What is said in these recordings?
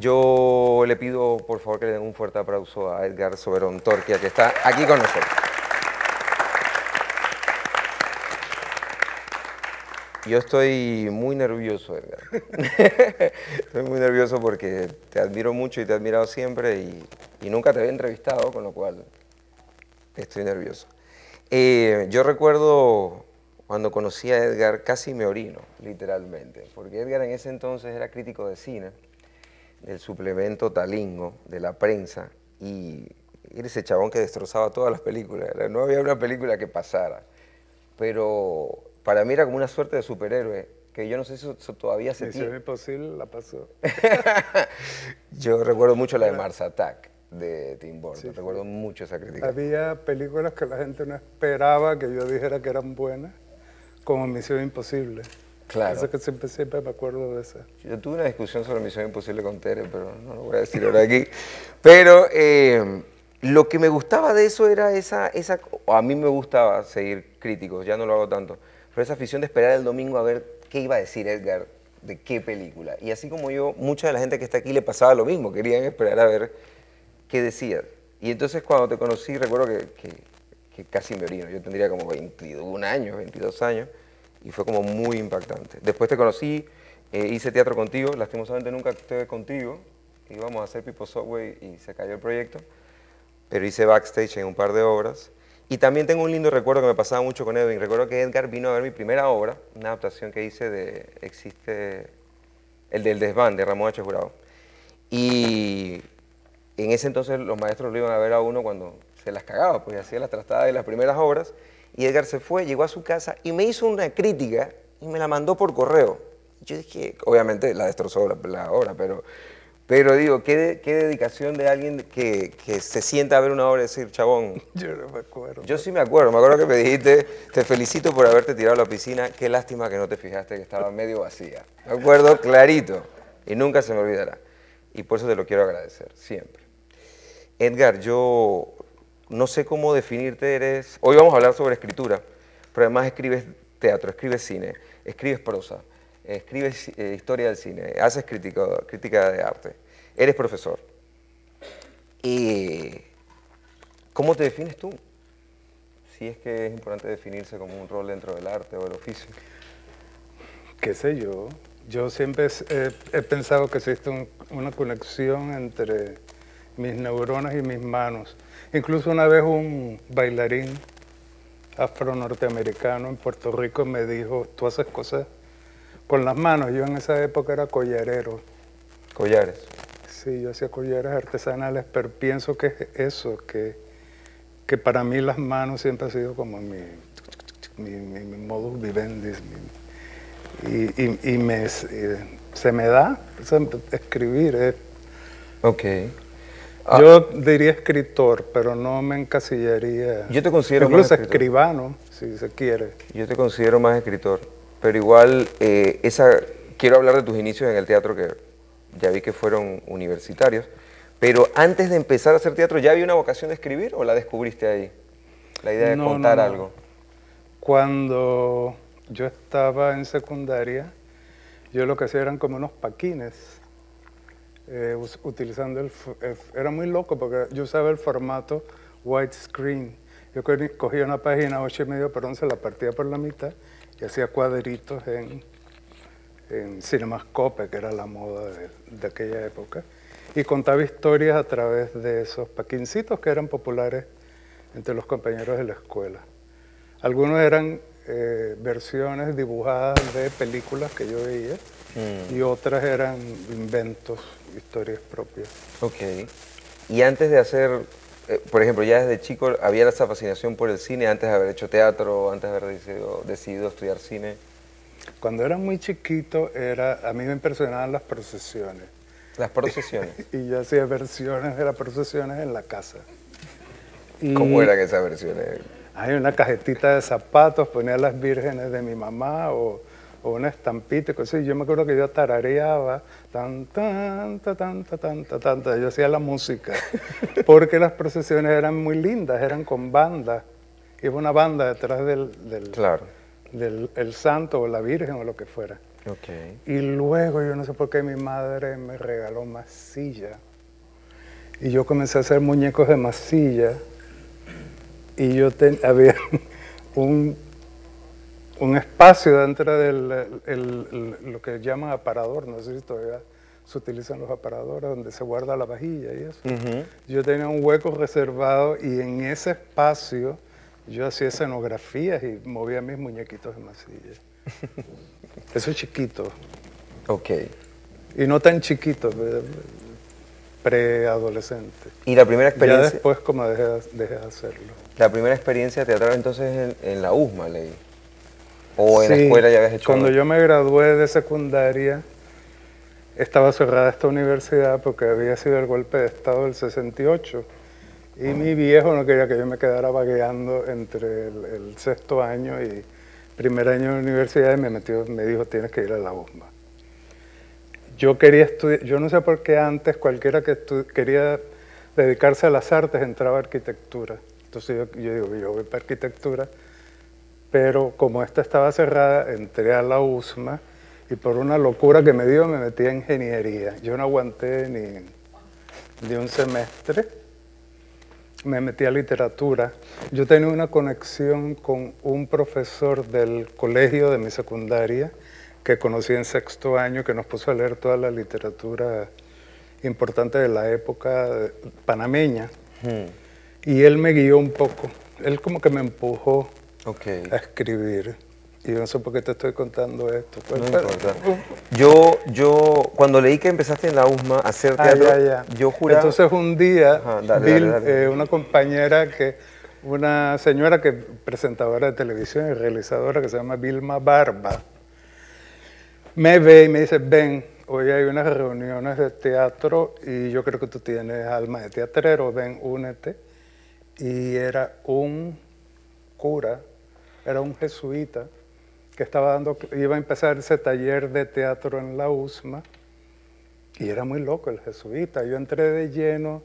Yo le pido, por favor, que le den un fuerte aplauso a Edgar Soberón Torquia, que está aquí con nosotros. Yo estoy muy nervioso, Edgar. Estoy muy nervioso porque te admiro mucho y te he admirado siempre y nunca te había entrevistado, con lo cual estoy nervioso. Yo recuerdo cuando conocí a Edgar, casi me orino, literalmente, porque Edgar en ese entonces era crítico de cine, del suplemento Talingo, de la prensa, y era ese chabón que destrozaba todas las películas. No había una película que pasara, pero para mí era como una suerte de superhéroe, que yo no sé si eso todavía se tiene. Misión Imposible la pasó. Yo recuerdo mucho la de Mars Attack, de Tim Burton, Sí, recuerdo sí. mucho esa crítica. Había películas que la gente no esperaba que yo dijera que eran buenas, como Misión Imposible. Claro. Eso que siempre me acuerdo de esa. Yo tuve una discusión sobre Misión Imposible con Tere, pero no lo voy a decir ahora aquí. Pero lo que me gustaba de eso era a mí me gustaba seguir críticos, ya no lo hago tanto, pero esa afición de esperar el domingo a ver qué iba a decir Edgar de qué película. Y así como yo, mucha de la gente que está aquí le pasaba lo mismo, querían esperar a ver qué decías. Y entonces cuando te conocí, recuerdo que casi me orino. Yo tendría como 21 años, 22 años, y fue como muy impactante. Después te conocí, hice teatro contigo, lastimosamente nunca estuve contigo, íbamos a hacer People Subway y se cayó el proyecto, pero hice backstage en un par de obras. Y también tengo un lindo recuerdo que me pasaba mucho con Edwin. Recuerdo que Edgar vino a ver mi primera obra, una adaptación que hice de el del Desván, de Ramón H. Jurado. Y en ese entonces los maestros lo iban a ver a uno cuando se las cagaba, pues hacía las trastadas de las primeras obras. Y Edgar se fue, llegó a su casa y me hizo una crítica y me la mandó por correo. Yo dije, obviamente la destrozó la obra, pero digo, ¿qué dedicación de alguien que se sienta a ver una obra y decir, chabón? Yo no me acuerdo. Yo sí me acuerdo que me dijiste, te felicito por haberte tirado a la piscina, qué lástima que no te fijaste que estaba medio vacía. Me acuerdo clarito y nunca se me olvidará. Y por eso te lo quiero agradecer, siempre. Edgar, yo no sé cómo definirte, hoy vamos a hablar sobre escritura, pero además escribes teatro, escribes cine, escribes prosa, escribes historia del cine, haces crítica de arte, eres profesor. ¿Cómo te defines tú? Si es que es importante definirse como un rol dentro del arte o el oficio. ¿Qué sé yo? Yo siempre he pensado que existe una conexión entre mis neuronas y mis manos. Incluso una vez un bailarín afro-norteamericano en Puerto Rico me dijo, tú haces cosas con las manos. Yo en esa época era collarero. Collares. Sí, yo hacía collares artesanales, pero pienso que es eso, que para mí las manos siempre ha sido como mi modus vivendi. Se me da escribir. Ok. Yo diría escritor, pero no me encasillaría. Yo te considero incluso más escritor. Escribano, si se quiere. Yo te considero más escritor, pero igual quiero hablar de tus inicios en el teatro, que ya vi que fueron universitarios, pero antes de empezar a hacer teatro, ¿ya había una vocación de escribir o la descubriste ahí? La idea de contar algo. Cuando yo estaba en secundaria, yo lo que hacía eran como unos paquines, utilizando era muy loco porque yo usaba el formato widescreen. Yo cogía una página 8,5 por 11, la partía por la mitad y hacía cuadritos en Cinemascope, que era la moda de aquella época, y contaba historias a través de esos paquincitos que eran populares entre los compañeros de la escuela. Algunos eran versiones dibujadas de películas que yo veía y otras eran inventos, historias propias. Ok. Y antes de hacer, por ejemplo, ya desde chico, ¿había esa fascinación por el cine antes de haber hecho teatro, antes de haber decidido estudiar cine? Cuando era muy chiquito, a mí me impresionaban las procesiones. Las procesiones. Y yo hacía versiones de las procesiones en la casa. ¿Cómo eran esas versiones? Hay una cajetita de zapatos, ponía las vírgenes de mi mamá o una estampita y cosas. Yo me acuerdo que yo tarareaba, tan, tan, tan, tan, tan, tan, tan. Yo hacía la música, porque las procesiones eran muy lindas, eran con banda. Iba una banda detrás del Claro. el santo o la virgen o lo que fuera. Ok. Y luego, yo no sé por qué, mi madre me regaló masilla. Y yo comencé a hacer muñecos de masilla. Y había un, un espacio dentro del lo que llaman aparador, no sé si todavía se utilizan los aparadores, donde se guarda la vajilla y eso. Yo tenía un hueco reservado y en ese espacio yo hacía escenografías y movía mis muñequitos de masilla. Eso es chiquito. Ok. Y no tan chiquito, preadolescente. ¿Y la primera Ya experiencia? después como dejé de hacerlo. La primera experiencia teatral entonces en la USMA, leí. ¿O en la Sí, escuela ya habías hecho cuando algo? yo me gradué de secundaria, estaba cerrada esta universidad porque había sido el golpe de Estado del 68 y mi viejo no quería que yo me quedara vagueando entre el sexto año y primer año de universidad y me dijo tienes que ir a la USMA. Yo quería estudiar, yo no sé por qué antes cualquiera que quería dedicarse a las artes entraba a arquitectura. Entonces yo digo, yo voy para arquitectura, pero como esta estaba cerrada, entré a la USMA y por una locura que me dio me metí a ingeniería. Yo no aguanté ni un semestre, me metí a literatura. Yo tenía una conexión con un profesor del colegio de mi secundaria que conocí en sexto año, que nos puso a leer toda la literatura importante de la época panameña. Y él me guió un poco. Él como que me empujó a escribir. Y yo no sé por qué te estoy contando esto. Pues, No importa. Yo, cuando leí que empezaste en la USMA a hacer teatro, yo juraba... Entonces un día, Ajá, dale. una compañera una señora que presentadora de televisión y realizadora que se llama Vilma Barba, me ve y me dice, ven, hoy hay unas reuniones de teatro y yo creo que tú tienes alma de teatrero, ven, únete. Y era un cura, era un jesuita que iba a empezar ese taller de teatro en la USMA y era muy loco el jesuita. Yo entré de lleno,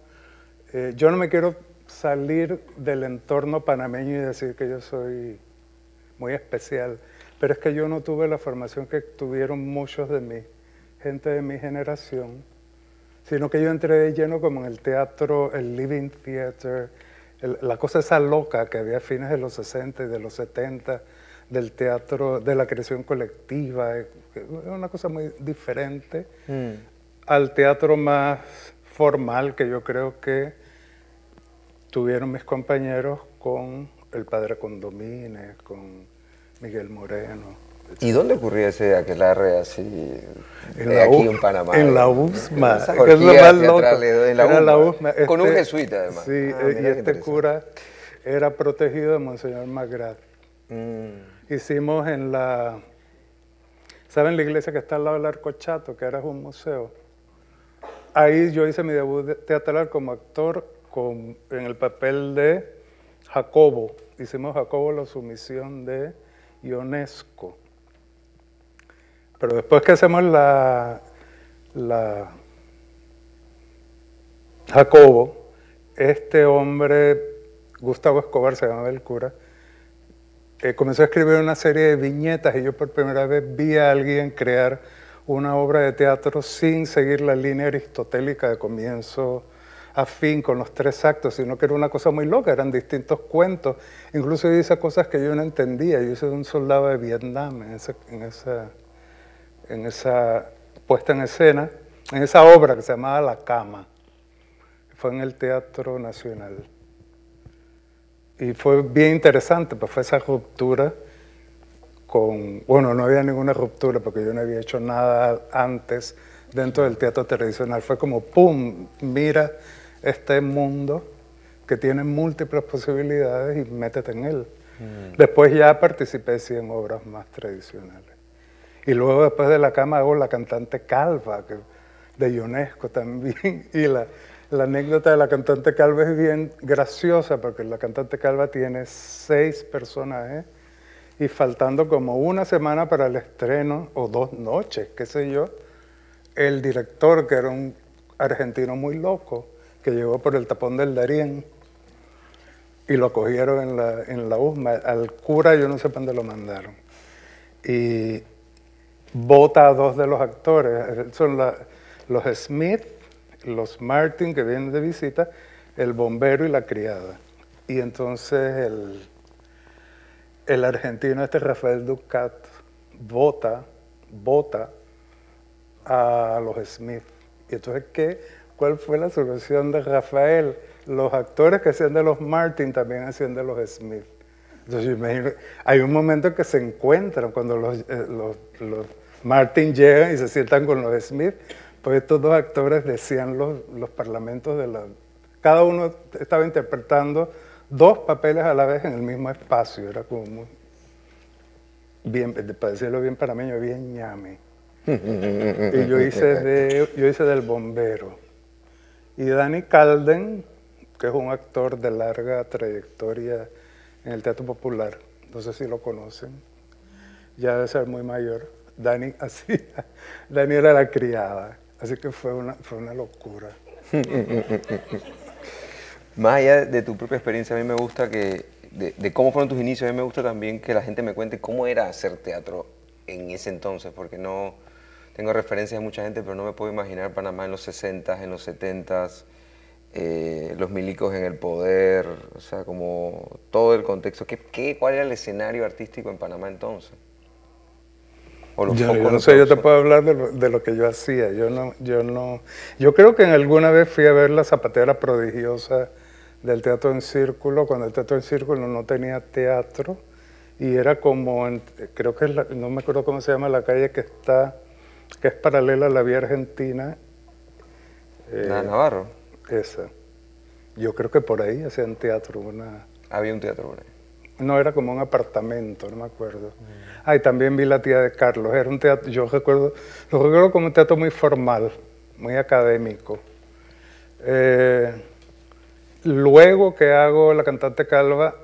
yo no me quiero salir del entorno panameño y decir que yo soy muy especial, pero es que yo no tuve la formación que tuvieron muchos gente de mi generación, sino que yo entré de lleno como en el teatro, el living theater, la cosa esa loca que había a fines de los 60 y de los 70, del teatro, de la creación colectiva, es una cosa muy diferente al teatro más formal que yo creo que tuvieron mis compañeros con el padre Condomine, con Miguel Moreno. ¿Y dónde ocurría ese aquelarre así aquí en Panamá? En la USMA. Esas Que es lo orgías más loco. teatrales en Era USMA. Con un jesuita, además. Sí, mira y qué este interesante. cura era protegido de Monseñor Magrat. Hicimos ¿saben la iglesia que está al lado del Arcochato, que era un museo? Ahí yo hice mi debut teatral como actor en el papel de Jacobo. Hicimos Jacobo, la sumisión de Ionesco. Pero después que hacemos Jacobo, este hombre, Gustavo Escobar, se llamaba el cura, comenzó a escribir una serie de viñetas y yo por primera vez vi a alguien crear una obra de teatro sin seguir la línea aristotélica de comienzo a fin con los 3 actos, sino que era una cosa muy loca, eran distintos cuentos. Incluso yo hice cosas que yo no entendía. Yo hice un soldado de Vietnam en esa puesta en escena, en esa obra que se llamaba La Cama. Fue en el Teatro Nacional. Y fue bien interesante, pues fue esa ruptura bueno, no había ninguna ruptura porque yo no había hecho nada antes dentro del teatro tradicional. Fue como, ¡pum!, mira este mundo que tiene múltiples posibilidades y métete en él. Después ya participé sí, en obras más tradicionales. Y luego después de La Cama hago La Cantante Calva, de Ionesco también. Y la anécdota de La Cantante Calva es bien graciosa porque La Cantante Calva tiene 6 personajes y faltando como una semana para el estreno, o 2 noches, qué sé yo, el director, que era un argentino muy loco, que llegó por el tapón del Darién, y lo acogieron en la USMA. Al cura yo no sé para dónde lo mandaron. Y bota a dos de los actores. Son los Smith, los Martin que vienen de visita, el bombero y la criada. Y entonces el argentino Rafael Ducat bota a los Smith. Y entonces, ¿cuál fue la solución de Rafael? Los actores que hacían de los Martin también hacían de los Smith. Entonces yo imagino, hay un momento que se encuentran cuando los Martin llegan y se sientan con los Smith, pues estos dos actores decían los parlamentos de la... Cada uno estaba interpretando dos papeles a la vez en el mismo espacio, era como muy... Bien, para decirlo bien panameño, bien ñame. Y yo hice del bombero. Y Dani Calden, que es un actor de larga trayectoria en el teatro popular, no sé si lo conocen, ya debe ser muy mayor. Dani era la criada, así que fue una locura. Más allá de tu propia experiencia, a mí me gusta que, de cómo fueron tus inicios, a mí me gusta también que la gente me cuente cómo era hacer teatro en ese entonces, porque no tengo referencias de mucha gente, pero no me puedo imaginar Panamá en los 60s, en los 70s, los milicos en el poder, o sea, como todo el contexto. ¿Cuál era el escenario artístico en Panamá entonces? Yo no sé, yo te puedo hablar de lo que yo hacía. Yo creo que en alguna vez fui a ver La Zapatera Prodigiosa del Teatro en Círculo, cuando el Teatro en Círculo no tenía teatro, y era como, creo que no me acuerdo cómo se llama la calle que es paralela a la vía argentina. ¿La Navarro? Esa. Yo creo que por ahí hacían teatro. Había un teatro por ahí. No, era como un apartamento, no me acuerdo. Y también vi La Tía de Carlos. Era un teatro, lo recuerdo como un teatro muy formal, muy académico. Luego que hago La Cantante Calva,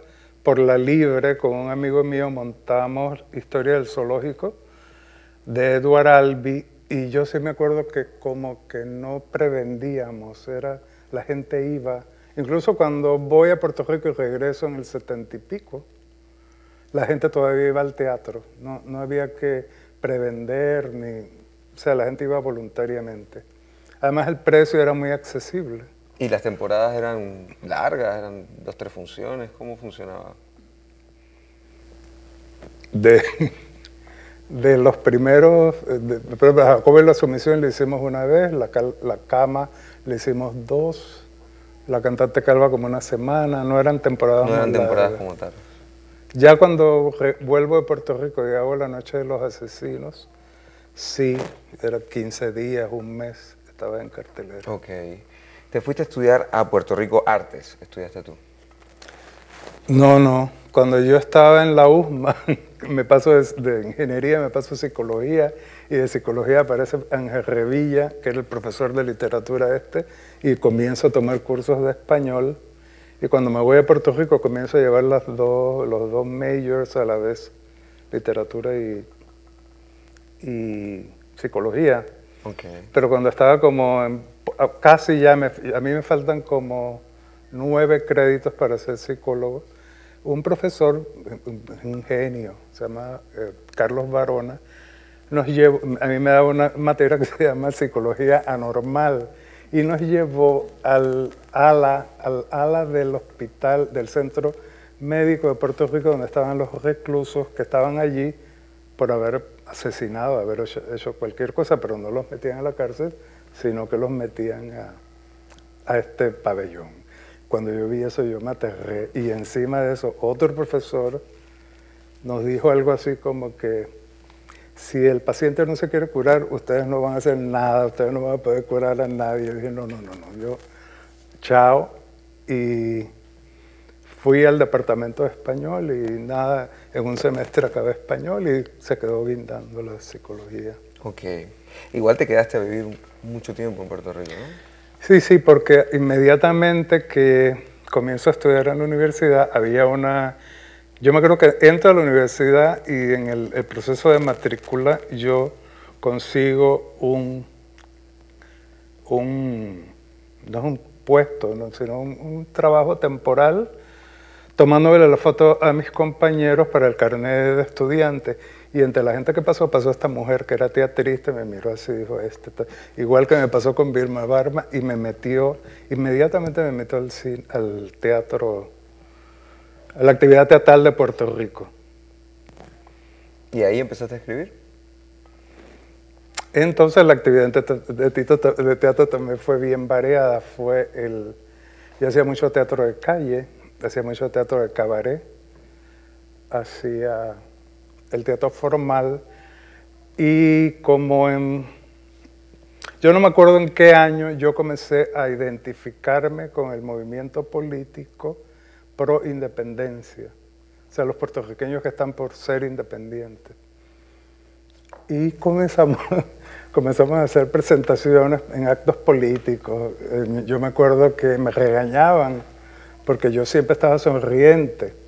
por La Libre, con un amigo mío montamos Historia del Zoológico de Edward Albee, y yo sí me acuerdo que como que no prevendíamos, la gente iba. Incluso cuando voy a Puerto Rico y regreso en el 70 y pico, la gente todavía iba al teatro. No había que prevender, o sea, la gente iba voluntariamente. Además, el precio era muy accesible. ¿Y las temporadas eran largas? ¿Eran 2, 3 funciones? ¿Cómo funcionaba? De los primeros, a Jacobo y la Sumisión le hicimos una vez, la Cama le hicimos 2, La Cantante Calva como una semana, no eran temporadas. No eran temporadas como tal. Ya cuando vuelvo de Puerto Rico y hago La Noche de los Asesinos, sí, era 15 días, un mes, estaba en cartelera. Ok. ¿Te fuiste a estudiar a Puerto Rico artes? ¿Estudiaste tú? No. Cuando yo estaba en la USMA, me paso de ingeniería, me paso a psicología, y de psicología aparece Ángel Revilla, que era el profesor de literatura y comienzo a tomar cursos de español. Y cuando me voy a Puerto Rico comienzo a llevar los dos majors a la vez, literatura y psicología. Okay. Pero cuando estaba como casi ya, a mí me faltan como 9 créditos para ser psicólogo. Un profesor, un genio, se llama Carlos Barona, a mí me daba una materia que se llama Psicología Anormal, y nos llevó al ala del hospital, del Centro Médico de Puerto Rico, donde estaban los reclusos que estaban allí por haber asesinado, haber hecho cualquier cosa, pero no los metían a la cárcel, sino que los metían a este pabellón. Cuando yo vi eso, yo me aterré, y encima de eso, otro profesor nos dijo algo así como que si el paciente no se quiere curar, ustedes no van a hacer nada, ustedes no van a poder curar a nadie. Yo dije, no, yo, chao, y fui al departamento de español y nada, en un semestre acabé español y se quedó guindando la psicología. Ok. Igual te quedaste a vivir mucho tiempo en Puerto Rico, ¿no? Sí, porque inmediatamente que comienzo a estudiar en la universidad, yo me acuerdo que entro a la universidad y en el proceso de matrícula yo consigo no es un puesto, sino un trabajo temporal, tomándole la foto a mis compañeros para el carnet de estudiante. Y entre la gente que pasó esta mujer que era teatrista, me miró así y dijo, igual que me pasó con Vilma Barma, y inmediatamente me metió al teatro, a la actividad teatral de Puerto Rico. ¿Y ahí empezaste a escribir? Entonces la actividad de teatro también fue bien variada. Yo hacía mucho teatro de calle, hacía mucho teatro de cabaret, hacía el teatro formal y yo no me acuerdo en qué año yo comencé a identificarme con el movimiento político pro independencia, o sea, los puertorriqueños que están por ser independientes. Y comenzamos a hacer presentaciones en actos políticos. Yo me acuerdo que me regañaban porque yo siempre estaba sonriente.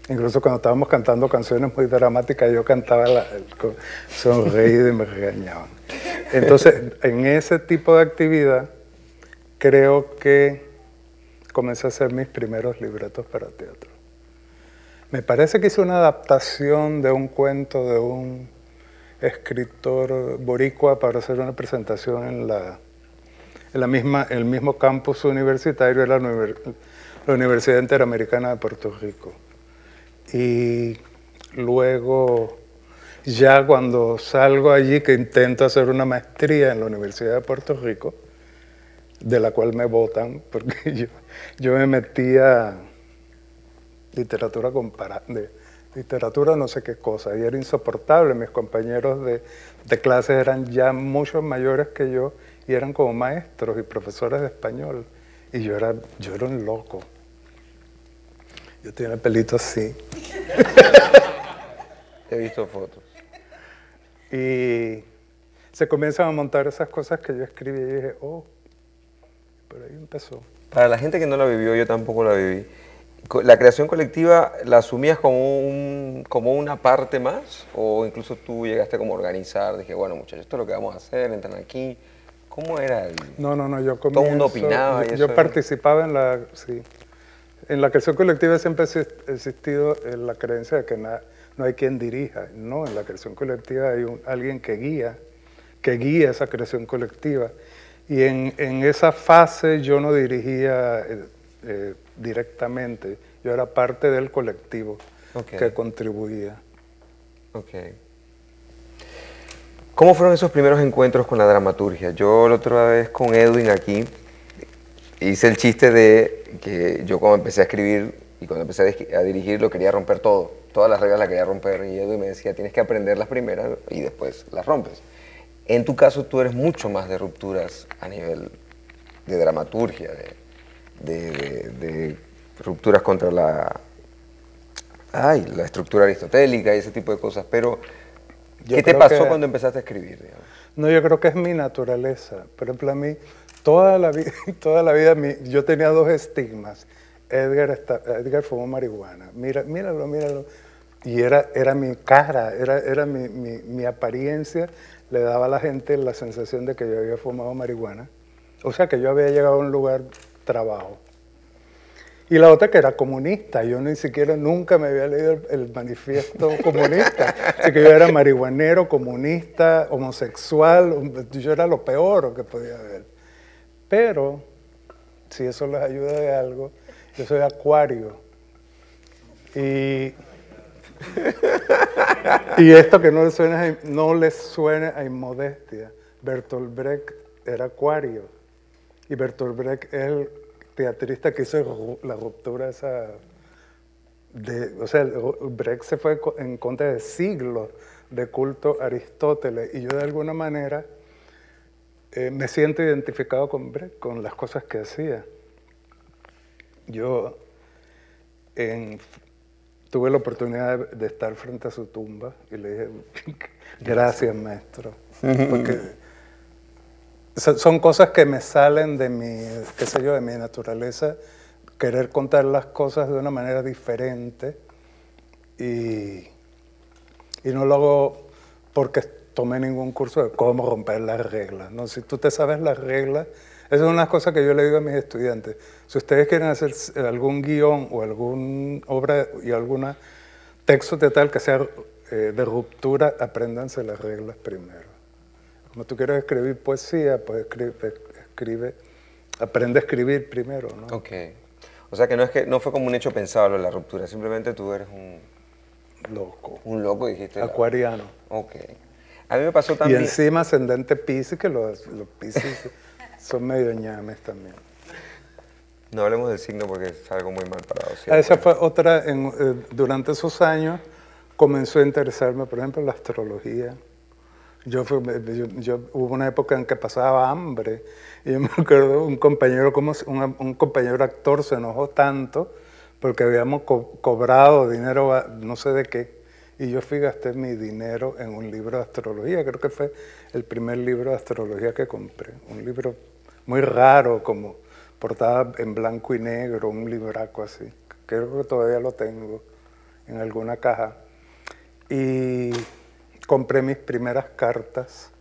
Incluso cuando estábamos cantando canciones muy dramáticas, yo cantaba sonreído y me regañaban. Entonces, en ese tipo de actividad, creo que comencé a hacer mis primeros libretos para teatro. Me parece que hice una adaptación de un cuento de un escritor boricua para hacer una presentación en el mismo campus universitario de la Universidad Interamericana de Puerto Rico. Y luego, ya cuando salgo allí, que intento hacer una maestría en la Universidad de Puerto Rico, de la cual me votan, porque yo me metí a literatura comparada, literatura no sé qué cosa, y era insoportable. Mis compañeros de clases eran ya mucho mayores que yo, y eran como maestros y profesores de español, y yo era un loco. Yo tenía el pelito así. He visto fotos. Y se comienzan a montar esas cosas que yo escribí y dije, oh, pero ahí empezó. Para la gente que no la vivió, yo tampoco la viví. ¿La creación colectiva la asumías como una parte más? ¿O incluso tú llegaste como a organizar? Dije, bueno, muchachos, esto es lo que vamos a hacer, entran aquí. ¿Cómo era? No, yo todo el mundo opinaba. Yo participaba en la creación colectiva. Siempre ha existido la creencia de que no hay quien dirija. No, en la creación colectiva hay alguien que guía esa creación colectiva. Y en esa fase yo no dirigía directamente, yo era parte del colectivo que contribuía. Okay. ¿Cómo fueron esos primeros encuentros con la dramaturgia? Yo la otra vez con Edwin aquí hice el chiste de que yo cuando empecé a escribir y cuando empecé a dirigir lo quería romper todo, todas las reglas las quería romper, y Edwin me decía, tienes que aprender las primeras y después las rompes. En tu caso tú eres mucho más de rupturas a nivel de dramaturgia, de rupturas contra la estructura aristotélica y ese tipo de cosas, pero ¿qué te pasó cuando empezaste a escribir? Digamos? No, yo creo que es mi naturaleza. Por ejemplo, a mí, toda la vida yo tenía dos estigmas. Edgar fumó marihuana. Míralo. Y era mi cara, era mi apariencia, le daba a la gente la sensación de que yo había fumado marihuana. O sea, que yo había llegado a un lugar trabajo. Y la otra que era comunista, yo nunca me había leído el manifiesto comunista, así que yo era marihuanero, comunista, homosexual, yo era lo peor que podía haber. Pero, si eso les ayuda de algo, yo soy acuario. Y esto que no les suene a inmodestia, Bertolt Brecht era acuario, y Bertolt Brecht es el teatrista que hizo la ruptura esa Brecht se fue en contra de siglos de culto a Aristóteles, y yo de alguna manera me siento identificado con Brecht, con las cosas que hacía. Yo tuve la oportunidad de estar frente a su tumba y le dije, gracias maestro, porque son cosas que me salen de de mi naturaleza, querer contar las cosas de una manera diferente, y no lo hago porque tomé ningún curso de cómo romper las reglas, ¿no? Si tú te sabes las reglas, esa es una cosa que yo le digo a mis estudiantes. Si ustedes quieren hacer algún guión o alguna obra y algún texto teatral que sea de ruptura, apréndanse las reglas primero. Como tú quieres escribir poesía, pues aprende a escribir primero, ¿no? Ok. O sea que no fue como un hecho pensado lo de la ruptura, simplemente tú eres un Loco. Un loco, dijiste. Acuariano. Ok. A mí me pasó Y también... encima ascendente Piscis, que los Piscis son medio ñames también. No hablemos del signo porque es algo muy mal parado. Esa fue otra, durante esos años comenzó a interesarme, por ejemplo, la astrología. Hubo una época en que pasaba hambre y yo me acuerdo un compañero actor se enojó tanto porque habíamos cobrado dinero, no sé de qué, y yo gasté mi dinero en un libro de astrología. Creo que fue el primer libro de astrología que compré. Un libro muy raro, como portada en blanco y negro, un libraco así. Creo que todavía lo tengo en alguna caja. Y compré mis primeras cartas.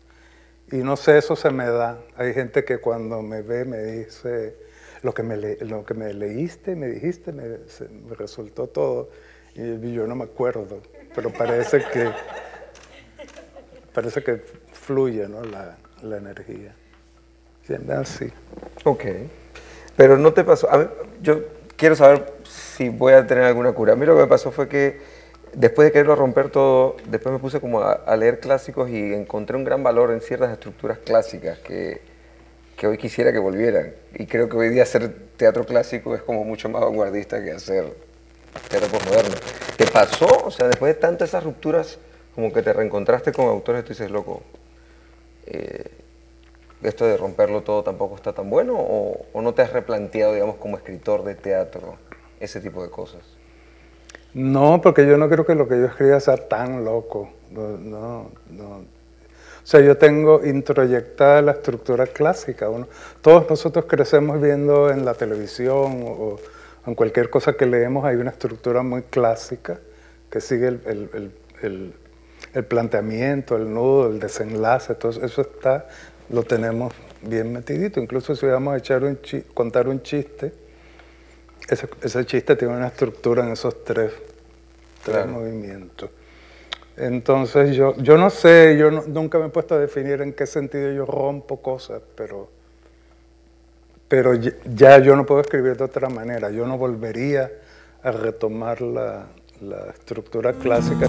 Y no sé, eso se me da. Hay gente que cuando me ve me dice, lo que me leíste, me dijiste, me resultó todo. Y yo no me acuerdo, pero parece que fluye, ¿no? la energía. Siempre así. Ok. Pero no te pasó... yo quiero saber si voy a tener alguna cura. A mí lo que me pasó fue que después de quererlo romper todo, después me puse como a leer clásicos y encontré un gran valor en ciertas estructuras clásicas que hoy quisiera que volvieran. Y creo que hoy día hacer teatro clásico es como mucho más vanguardista que hacer teatro postmoderno. ¿Te pasó? O sea, después de tantas esas rupturas, como que te reencontraste con autores y tú dices, loco, esto de romperlo todo tampoco está tan bueno, o no te has replanteado, digamos, como escritor de teatro, ese tipo de cosas. No, porque yo no creo que lo que yo escriba sea tan loco. No. O sea, yo tengo introyectada la estructura clásica. Todos nosotros crecemos viendo en la televisión o en cualquier cosa que leemos, hay una estructura muy clásica que sigue el planteamiento, el nudo, el desenlace, todo eso lo tenemos bien metidito. Incluso si vamos a contar un chiste, ese chiste tiene una estructura en esos tres claro. movimientos. Entonces yo no sé, nunca me he puesto a definir en qué sentido yo rompo cosas, pero ya yo no puedo escribir de otra manera. Yo no volvería a retomar la estructura clásica.